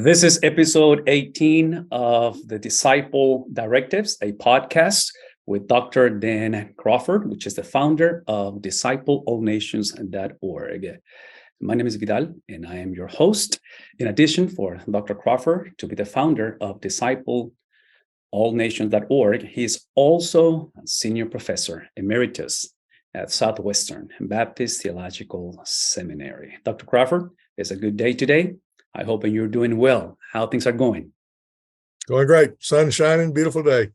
This is episode 18 of the Disciple Directives, a podcast with Dr. Crawford, which is the founder of DiscipleAllNations.org. My name is Vidal, and I am your host. In addition, for Dr. Crawford to be the founder of DiscipleAllNations.org, he is also a senior professor emeritus at Southwestern Baptist Theological Seminary. Dr. Crawford, it's a good day today. I hope you're doing well. How things are going? Going great. Sun shining, beautiful day.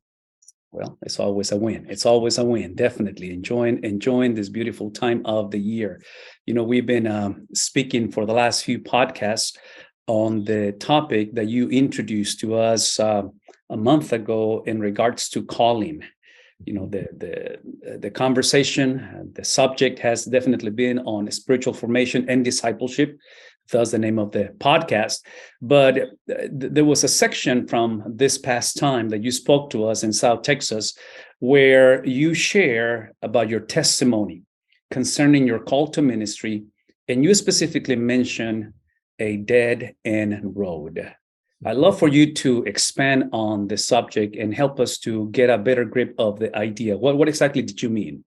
Well, it's always a win. It's always a win. Definitely enjoying this beautiful time of the year. You know, we've been speaking for the last few podcasts on the topic that you introduced to us a month ago in regards to calling. You know, the conversation, the subject has definitely been on spiritual formation and discipleship. Thus the name of the podcast. But there was a section from this past time that you spoke to us in South Texas where you share about your testimony concerning your call to ministry, and you specifically mention a dead end road. I'd love for you to expand on the subject and help us to get a better grip of the idea. What exactly did you mean?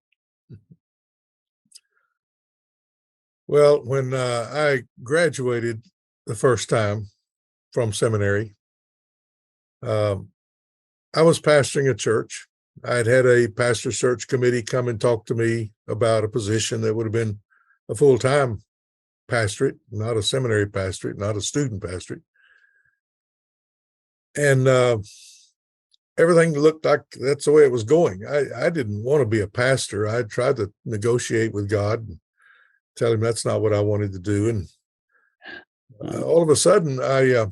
Well, when I graduated the first time from seminary, I was pastoring a church. I had had a pastor search committee come and talk to me about a position that would have been a full-time pastorate, not a seminary pastorate, not a student pastorate. And everything looked like that's the way it was going. I didn't want to be a pastor. I tried to negotiate with God and tell him that's not what I wanted to do. And all of a sudden, I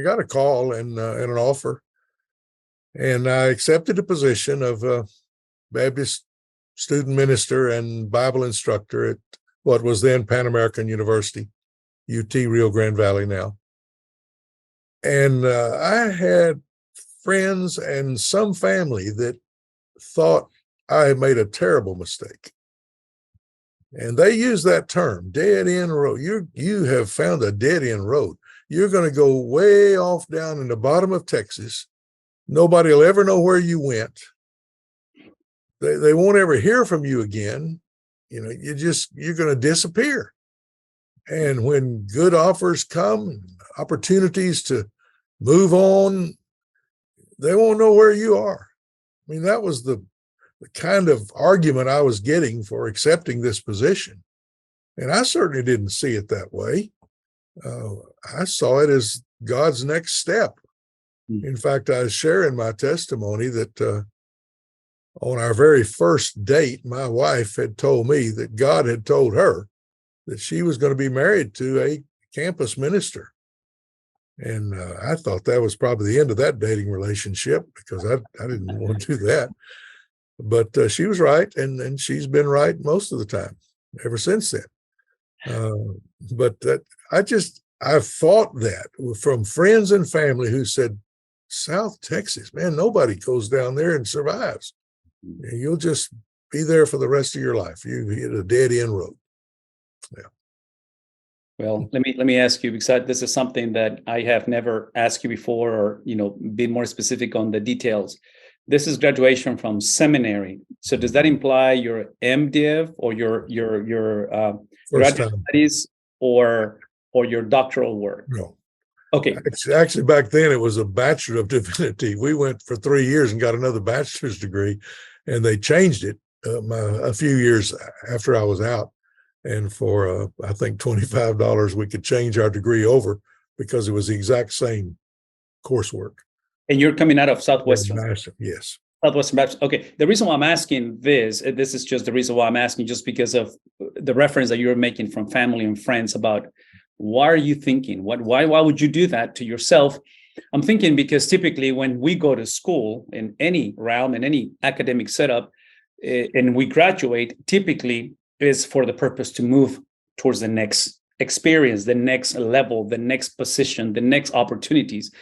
got a call and an offer, and I accepted the position of Baptist student minister and Bible instructor at what was then Pan American University, UT Rio Grande Valley now. And I had friends and some family that thought I had made a terrible mistake. And they use that term, dead end road. You have found a dead end road. You're going to go way off down in the bottom of Texas. Nobody will ever know where you went. They won't ever hear from you again. You know, you're going to disappear. And when good offers come, opportunities to move on, they won't know where you are. I mean, that was the kind of argument I was getting for accepting this position. And I certainly didn't see it that way. I saw it as God's next step. In fact, I was sharing my testimony that on our very first date, my wife had told me that God had told her that she was going to be married to a campus minister. And I thought that was probably the end of that dating relationship because I didn't want to do that. But she was right, and she's been right most of the time ever since then. But I thought that from friends and family who said, South Texas, man, nobody goes down there and survives. You'll just be there for the rest of your life. You hit a dead end road. Yeah. Well, let me ask you, because this is something that I have never asked you before, or been more specific on the details. This is graduation from seminary. So does that imply your MDiv or your graduate studies or your doctoral work? No. Okay. Actually, back then it was a Bachelor of Divinity. We went for 3 years and got another bachelor's degree, and they changed it a few years after I was out. And for, I think, $25, we could change our degree over because it was the exact same coursework. And you're coming out of Southwestern? Yes. Southwestern Baptist. Okay. The reason why I'm asking this is just the reason why I'm asking, just because of the reference that you're making from family and friends about why are you thinking? Why would you do that to yourself? I'm thinking because typically when we go to school in any realm, in any academic setup, and we graduate, typically is for the purpose to move towards the next experience, the next level, the next position, the next opportunities.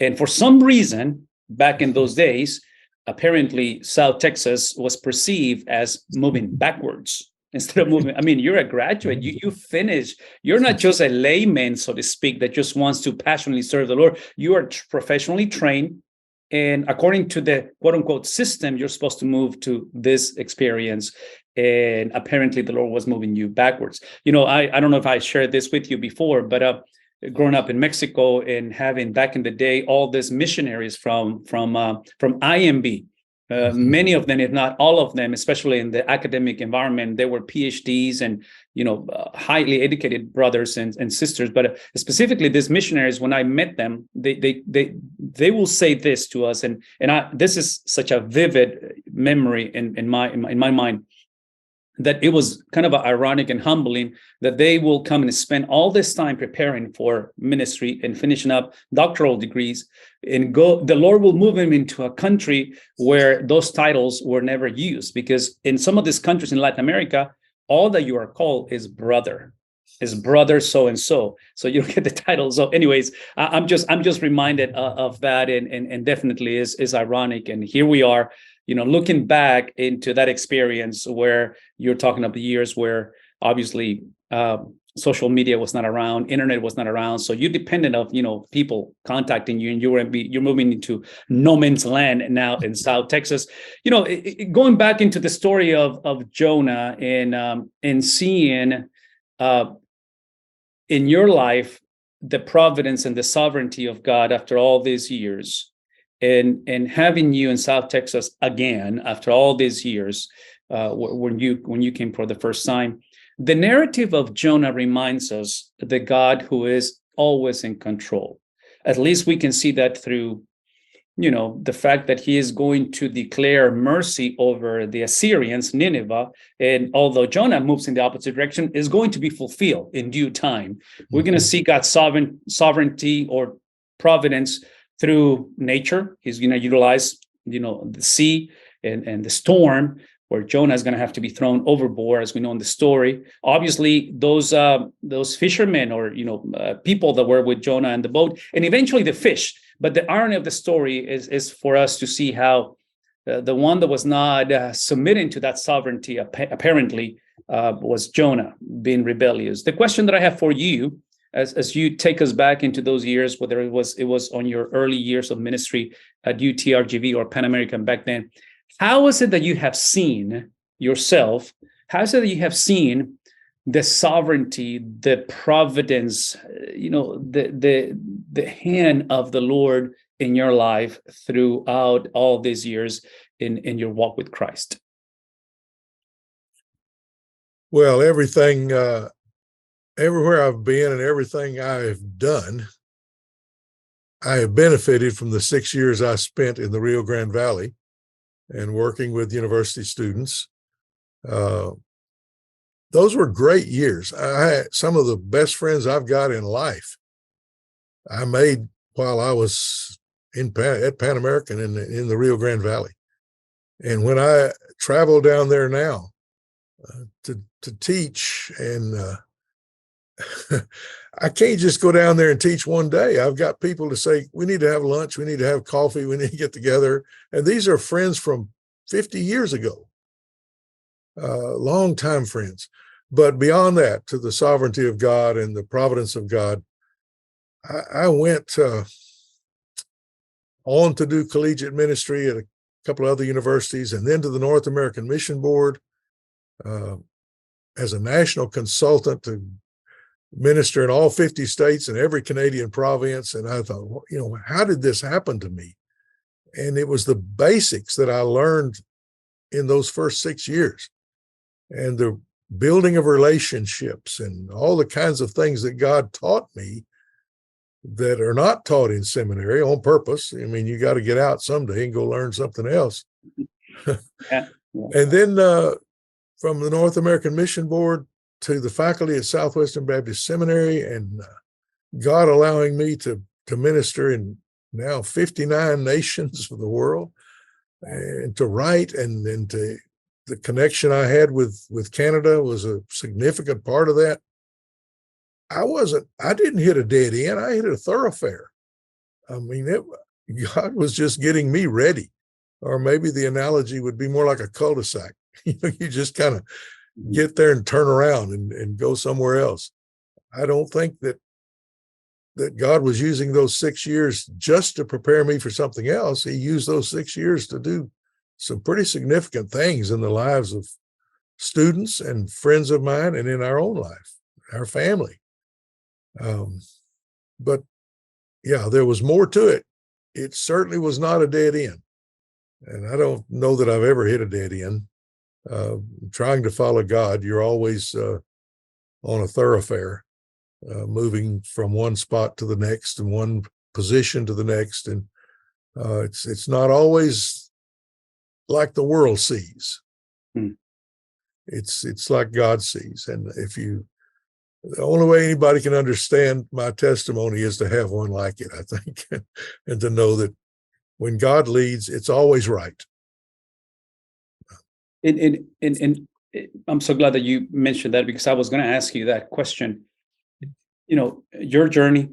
And for some reason, back in those days, apparently South Texas was perceived as moving backwards. instead of moving. I mean, you're a graduate. You finish. You're not just a layman, so to speak, that just wants to passionately serve the Lord. You are professionally trained. And according to the quote unquote system, you're supposed to move to this experience. And apparently the Lord was moving you backwards. I don't know if I shared this with you before, but growing up in Mexico and having back in the day all these missionaries from IMB, many of them, if not all of them, especially in the academic environment, they were PhDs and highly educated brothers and sisters. But specifically, these missionaries, when I met them, they will say this to us, and this is such a vivid memory in my mind, that it was kind of ironic and humbling that they will come and spend all this time preparing for ministry and finishing up doctoral degrees and go. The Lord will move them into a country where those titles were never used, because in some of these countries in Latin America, all that you are called is brother so and so. So you don't get the title. So, anyways, I'm just reminded of that, and definitely is ironic. And here we are, looking back into that experience where you're talking of the years where obviously social media was not around, internet was not around, so you depended of people contacting you, and you're moving into no man's land now in South Texas. Going back into the story of Jonah and seeing in your life the providence and the sovereignty of God after all these years, and having you in South Texas again after all these years, when you came for the first time. The narrative of Jonah reminds us the God who is always in control. At least we can see that through, the fact that he is going to declare mercy over the Assyrians, Nineveh, and although Jonah moves in the opposite direction, is going to be fulfilled in due time. We're going to see God's sovereignty or providence through nature. He's going to utilize, the sea and the storm, where Jonah is going to have to be thrown overboard, as we know in the story. Obviously, those fishermen or people that were with Jonah and the boat, and eventually the fish. But the irony of the story is for us to see how the one that was not submitting to that sovereignty apparently was Jonah, being rebellious. The question that I have for you, as you take us back into those years, whether it was on your early years of ministry at UTRGV or Pan American back then, how is it that you have seen yourself? How is it that you have seen the sovereignty, the providence, the hand of the Lord in your life throughout all these years in your walk with Christ? Well, everything, everywhere I've been and everything I've done, I have benefited from the 6 years I spent in the Rio Grande Valley and working with university students. Those were great years. I had some of the best friends I've got in life I made while I was at Pan American in the Rio Grande Valley. And when I travel down there now to teach, and I can't just go down there and teach one day. I've got people to say, we need to have lunch, we need to have coffee, we need to get together. And these are friends from 50 years ago, long-time friends. But beyond that, to the sovereignty of God and the providence of God, I went on to do collegiate ministry at a couple of other universities, and then to the North American Mission Board as a national consultant to minister in all 50 states and every Canadian province. And I thought, how did this happen to me? And it was the basics that I learned in those first 6 years, and the building of relationships and all the kinds of things that God taught me that are not taught in seminary on purpose. I mean, you got to get out someday and go learn something else. Yeah. And then from the North American Mission Board to the faculty at Southwestern Baptist Seminary, and God allowing me to minister in now 59 nations of the world, and to write, and to the connection I had with Canada was a significant part of that. I didn't hit a dead end. I hit a thoroughfare. I mean, God was just getting me ready, or maybe the analogy would be more like a cul-de-sac. You just kind of get there and turn around and go somewhere else. I don't think that God was using those 6 years just to prepare me for something else. He used those 6 years to do some pretty significant things in the lives of students and friends of mine and in our own life, our family. But yeah, there was more to it. It certainly was not a dead end. And I don't know that I've ever hit a dead end. Trying to follow God, you're always on a thoroughfare, moving from one spot to the next and one position to the next. And it's not always like the world sees. It's like God sees. And the only way anybody can understand my testimony is to have one like it, I think, and to know that when God leads, it's always right. And I'm so glad that you mentioned that, because I was going to ask you that question. You know, your journey,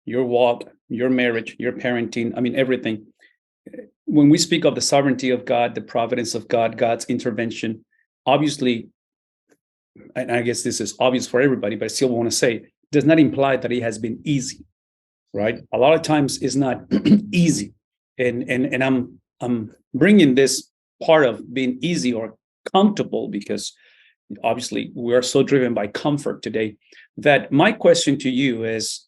your walk, your marriage, your parenting, I mean, everything. When we speak of the sovereignty of God, the providence of God, God's intervention, obviously, and I guess this is obvious for everybody, but I still want to say, does not imply that it has been easy, right? A lot of times it's not easy. And I'm bringing this part of being easy or comfortable, because obviously we are so driven by comfort today, that my question to you is,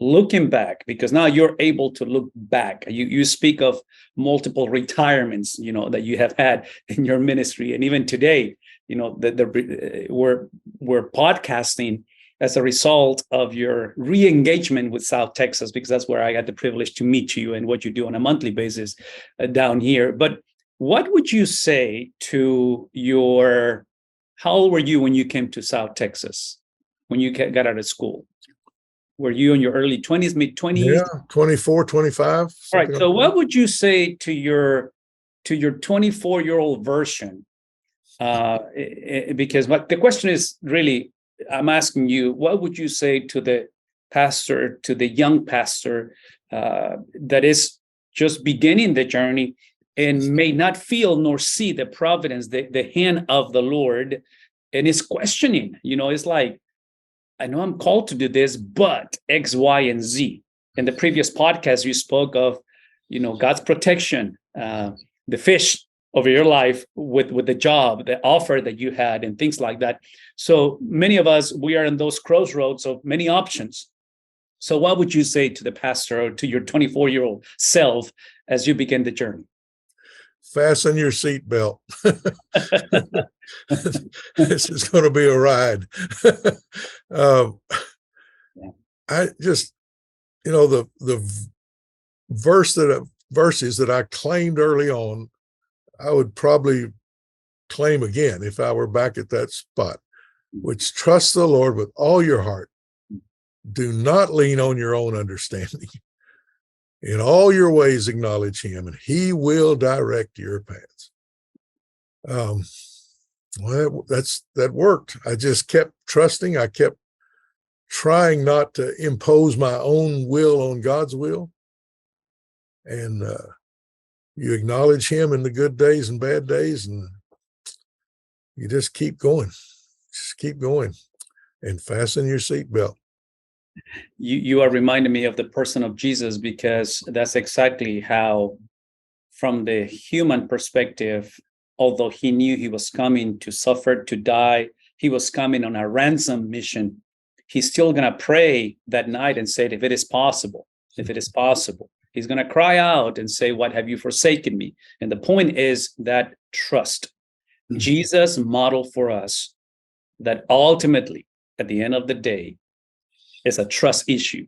looking back, because now you're able to look back. You speak of multiple retirements, you know, that you have had in your ministry, and even today, you know, we're podcasting as a result of your re-engagement with South Texas, because that's where I had the privilege to meet you and what you do on a monthly basis down here. But what would you say to how old were you when you came to South Texas, when you got out of school? Were you in your early 20s, mid 20s? Yeah, 24, 25. All right. So what would you say to your 24-year-old version? Because the question is really, I'm asking you, what would you say to the pastor, to the young pastor that is just beginning the journey and may not feel nor see the providence, the hand of the Lord, and is questioning? You know, it's like, I know I'm called to do this, but X, Y, and Z. In the previous podcast, you spoke of, you know, God's protection, the fish over your life with the job, the offer that you had, and things like that. So many of us, we are in those crossroads of many options. So what would you say to the pastor or to your 24-year-old self as you begin the journey? Fasten your seatbelt. This is going to be a ride. I just, you know, the verses that I claimed early on, I would probably claim again if I were back at that spot, which: trust the Lord with all your heart. Do not lean on your own understanding. In all your ways, acknowledge him, and he will direct your paths. Well, that worked. I just kept trusting. I kept trying not to impose my own will on God's will. And you acknowledge him in the good days and bad days, and you just keep going. Just keep going and fasten your seatbelt. You are reminding me of the person of Jesus, because that's exactly how, from the human perspective, although he knew he was coming to suffer, to die, he was coming on a ransom mission, he's still going to pray that night and say, if it is possible, he's going to cry out and say, what have you forsaken me? And the point is that trust. Jesus modeled for us that ultimately, at the end of the day, it's a trust issue.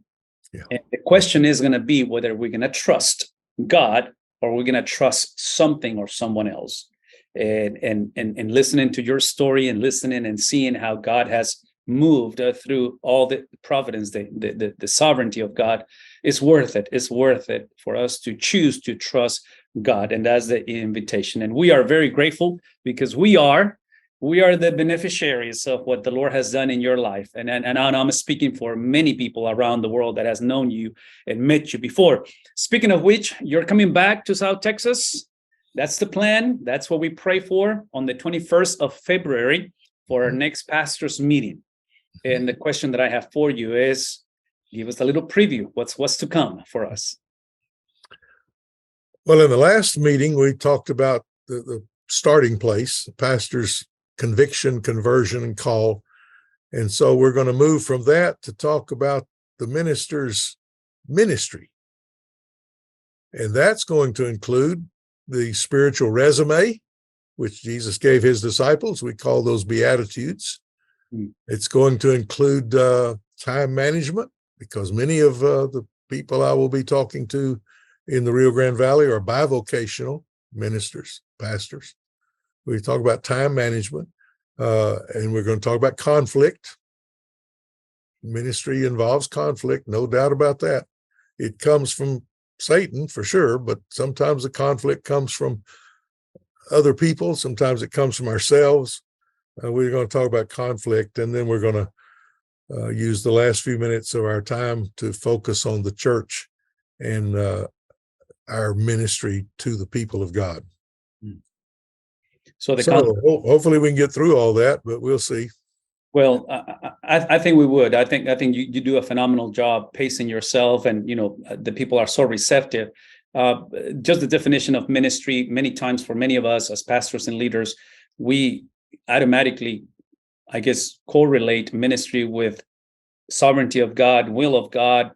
Yeah. And the question is going to be whether we're going to trust God or we're going to trust something or someone else. And listening to your story and listening and seeing how God has moved through all the providence, the sovereignty of God, is worth it. It's worth it for us to choose to trust God. And that's the invitation. And we are very grateful, because we are the beneficiaries of what the Lord has done in your life. And I'm speaking for many people around the world that has known you and met you before. Speaking of which, you're coming back to South Texas. That's the plan. That's what we pray for on the 21st of February. for our next pastors meeting. And the question that I have for you is, give us a little preview. What's to come for us? Well, in the last meeting, we talked about the starting place, the pastor's conviction, conversion, and call. And so we're going to move from that to talk about the minister's ministry. And that's going to include the spiritual resume, which Jesus gave his disciples. We call those Beatitudes. It's going to include time management, because many of the people I will be talking to in the Rio Grande Valley are bivocational ministers, pastors. We talk about time management, and we're going to talk about conflict. Ministry involves conflict, no doubt about that. It comes from Satan for sure, but sometimes the conflict comes from other people. Sometimes it comes from ourselves. We're going to talk about conflict, and then we're going to use the last few minutes of our time to focus on the church and our ministry to the people of God. So hopefully we can get through all that, but we'll see. Well, I think we would. I think you do a phenomenal job pacing yourself, and the people are so receptive. Just the definition of ministry, many times for many of us as pastors and leaders, we automatically, I guess, correlate ministry with sovereignty of God, will of God,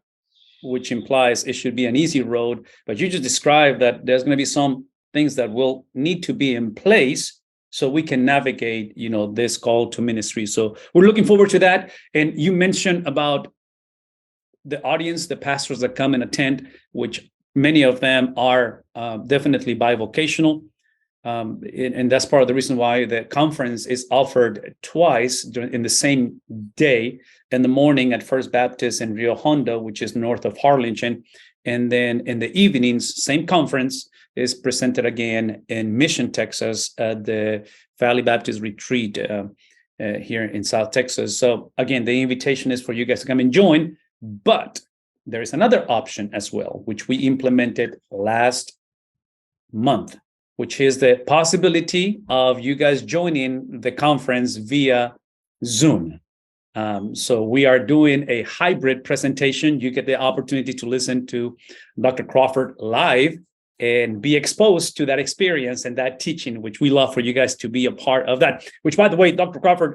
which implies it should be an easy road. But you just described that there's going to be some things that will need to be in place so we can navigate, this call to ministry. So we're looking forward to that. And you mentioned about the audience, the pastors that come and attend, which many of them are definitely bivocational. And that's part of the reason why the conference is offered twice in the same day, in the morning at First Baptist in Rio Hondo, which is north of Harlingen. And then in the evenings, same conference is presented again in Mission, Texas, at the Valley Baptist Retreat here in South Texas. So again, the invitation is for you guys to come and join, but there is another option as well, which we implemented last month, which is the possibility of you guys joining the conference via Zoom. So we are doing a hybrid presentation. You get the opportunity to listen to Dr. Crawford live and be exposed to that experience and that teaching, which we love for you guys to be a part of that. Which, by the way, Dr. Crawford,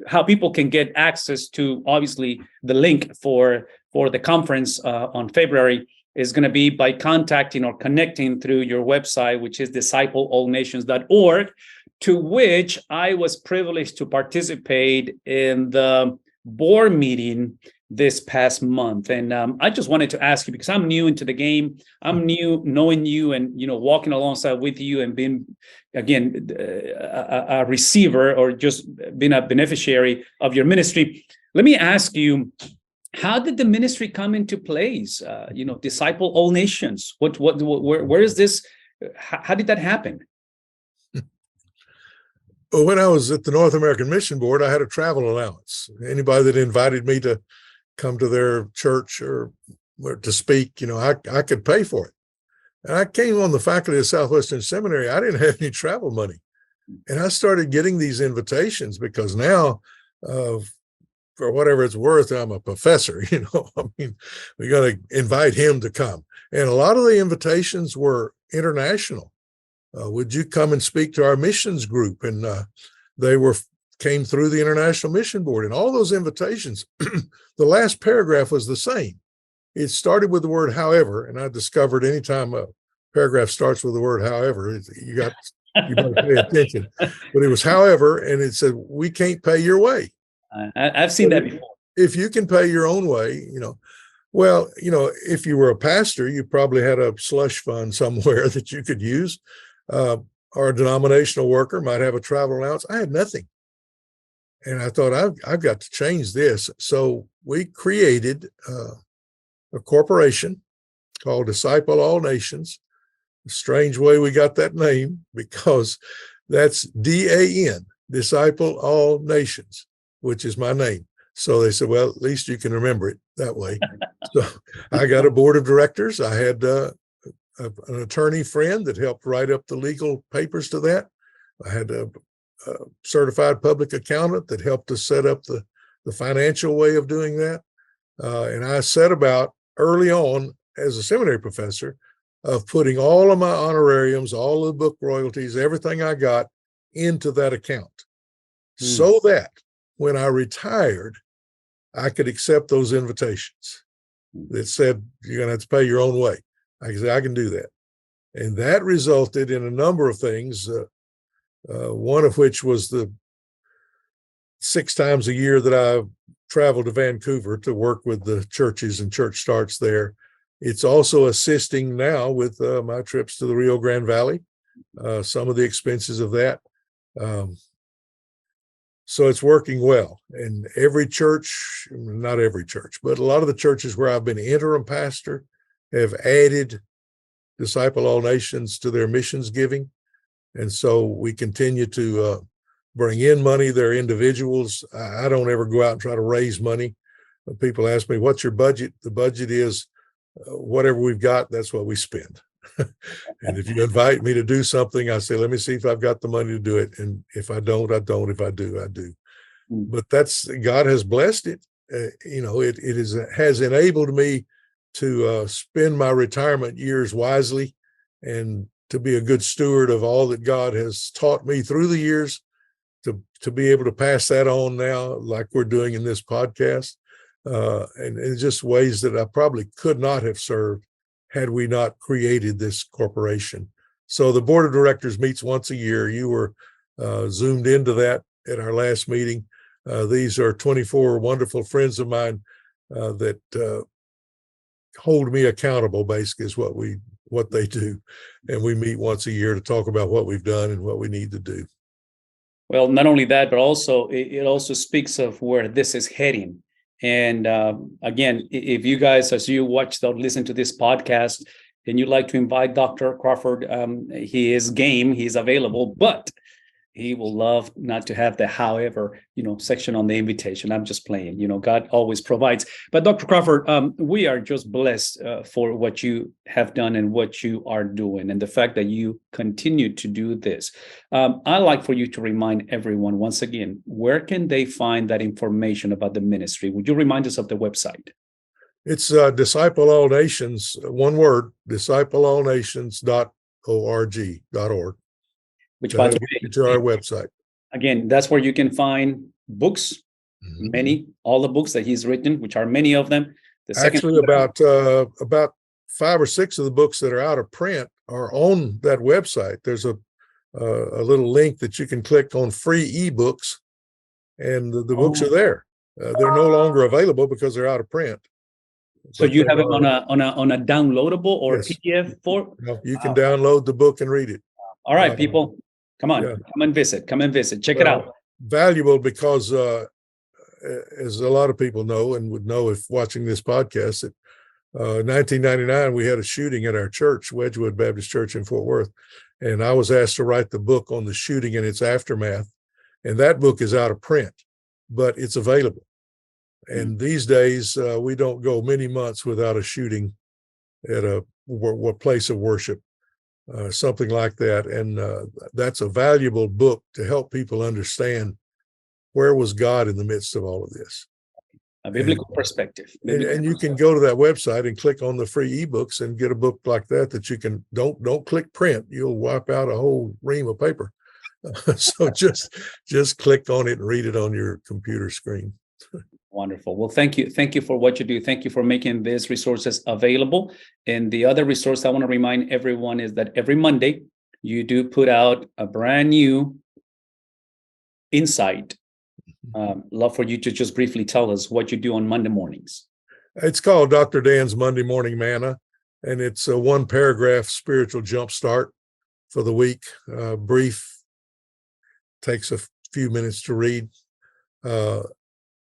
how people can get access to, obviously, the link for the conference on February is going to be by contacting or connecting through your website, which is discipleallnations.org, to which I was privileged to participate in the board meeting this past month. And I just wanted to ask you, because I'm new into the game, I'm new knowing you and, walking alongside with you and being, again, a receiver or just being a beneficiary of your ministry. Let me ask you, how did the ministry come into place? Disciple all nations. Where is this? How did that happen? Well, when I was at the North American Mission Board, I had a travel allowance. Anybody that invited me to come to their church or to speak, I could pay for it. And I came on the faculty of Southwestern Seminary. I didn't have any travel money. And I started getting these invitations because now, for whatever it's worth, I'm a professor, we got to invite him to come. And a lot of the invitations were international. Would you come and speak to our missions group? And they came through the International Mission Board. And all those invitations, the last paragraph was the same. It started with the word however, and I discovered anytime a paragraph starts with the word however, you better pay attention. But it was however, and it said, we can't pay your way. I've seen that before. If you can pay your own way, if you were a pastor, you probably had a slush fund somewhere that you could use. Or a denominational worker might have a travel allowance. I had nothing. And I thought, I've got to change this. So we created a corporation called Disciple All Nations. A strange way we got that name, because that's DAN, Disciple All Nations, which is my name. So they said, well, at least you can remember it that way. So I got a board of directors. I had an attorney friend that helped write up the legal papers to that. I had certified public accountant that helped us set up the financial way of doing that. And I set about early on as a seminary professor of putting all of my honorariums, all of the book royalties, everything I got into that account so that when I retired, I could accept those invitations that said, you're going to have to pay your own way. I said, I can do that. And that resulted in a number of things, one of which was the 6 times a year that I traveled to Vancouver to work with the churches and church starts there. It's also assisting now with my trips to the Rio Grande Valley, some of the expenses of that. So it's working well. And every church, not every church, but a lot of the churches where I've been interim pastor have added Disciple All Nations to their missions giving. And so we continue to bring in money. They're individuals. I don't ever go out and try to raise money. People ask me, what's your budget? The budget is whatever we've got, that's what we spend. And if you invite me to do something, I say, let me see if I've got the money to do it. And if I don't, I don't. If I do, I do. But God has blessed it. It has enabled me to spend my retirement years wisely and to be a good steward of all that God has taught me through the years, to be able to pass that on now, like we're doing in this podcast, and in just ways that I probably could not have served had we not created this corporation. So the board of directors meets once a year. You were zoomed into that at our last meeting. These are 24 wonderful friends of mine that hold me accountable, basically, is what they do. And we meet once a year to talk about what we've done and what we need to do. Well, not only that, but also it also speaks of where this is heading. And again, if you guys, as you watch or listen to this podcast, and you'd like to invite Dr. Crawford, he is game, he's available, but he will love not to have the however, section on the invitation. I'm just playing, God always provides. But Dr. Crawford, we are just blessed for what you have done and what you are doing, and the fact that you continue to do this. I'd like for you to remind everyone once again, where can they find that information about the ministry? Would you remind us of the website? It's Disciple All Nations, one word, discipleallnations.org. Which, by the way, to our website. Again, that's where you can find books, all the books that he's written, which are many of them. Actually, about 5 or 6 of the books that are out of print are on that website. There's a little link that you can click on free ebooks, and the books are there. They're no longer available because they're out of print. So you have it on a downloadable or yes. PDF form? No, you can download the book and read it. All right, people, come on, come and visit. Check it out. Valuable because, as a lot of people know and would know if watching this podcast, that 1999 we had a shooting at our church, Wedgwood Baptist Church in Fort Worth, and I was asked to write the book on the shooting and its aftermath. And that book is out of print, but it's available. And these days, we don't go many months without a shooting at a place of worship. Something like that. And that's a valuable book to help people understand where was God in the midst of all of this. A biblical perspective. And you can go to that website and click on the free ebooks and get a book like that you can, don't click print. You'll wipe out a whole ream of paper. So just click on it and read it on your computer screen. Wonderful. Well, thank you. Thank you for what you do. Thank you for making these resources available. And the other resource I want to remind everyone is that every Monday, you do put out a brand new insight. Love for you to just briefly tell us what you do on Monday mornings. It's called Dr. Dan's Monday Morning Manna, and it's a 1-paragraph spiritual jumpstart for the week. Brief, takes a few minutes to read.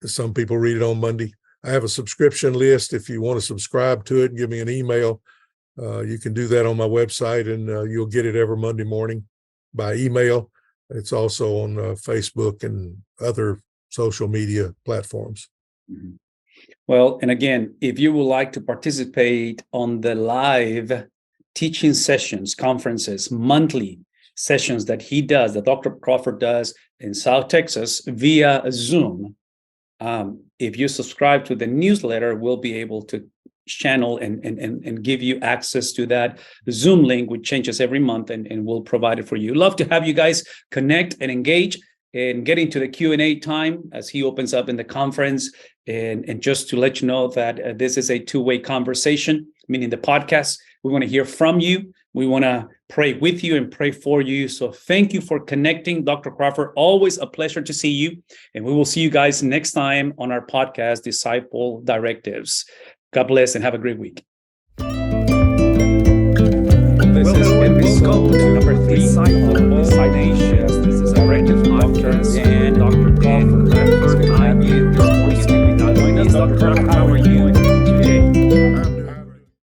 Some people read it on Monday. I have a subscription list. If you want to subscribe to it and give me an email, you can do that on my website, and you'll get it every Monday morning by email. It's also on Facebook and other social media platforms. Well, and again, if you would like to participate on the live teaching sessions, conferences monthly, sessions that he does, that Dr. Crawford does in South Texas via Zoom. If you subscribe to the newsletter, we'll be able to channel and give you access to that Zoom link, which changes every month, and we'll provide it for you. Love to have you guys connect and engage and get into the Q&A time as he opens up in the conference. And just to let you know that this is a two-way conversation, meaning the podcast. We want to hear from you. We want to pray with you and pray for you. So thank you for connecting, Dr. Crawford. Always a pleasure to see you. And we will see you guys next time on our podcast, Disciple Directives. God bless and have a great week. This is episode number 3 of Discipleship. This is a Directives podcast and Dr. Crawford. It's good to have you this morning. Join us, Dr. Crawford. How are you?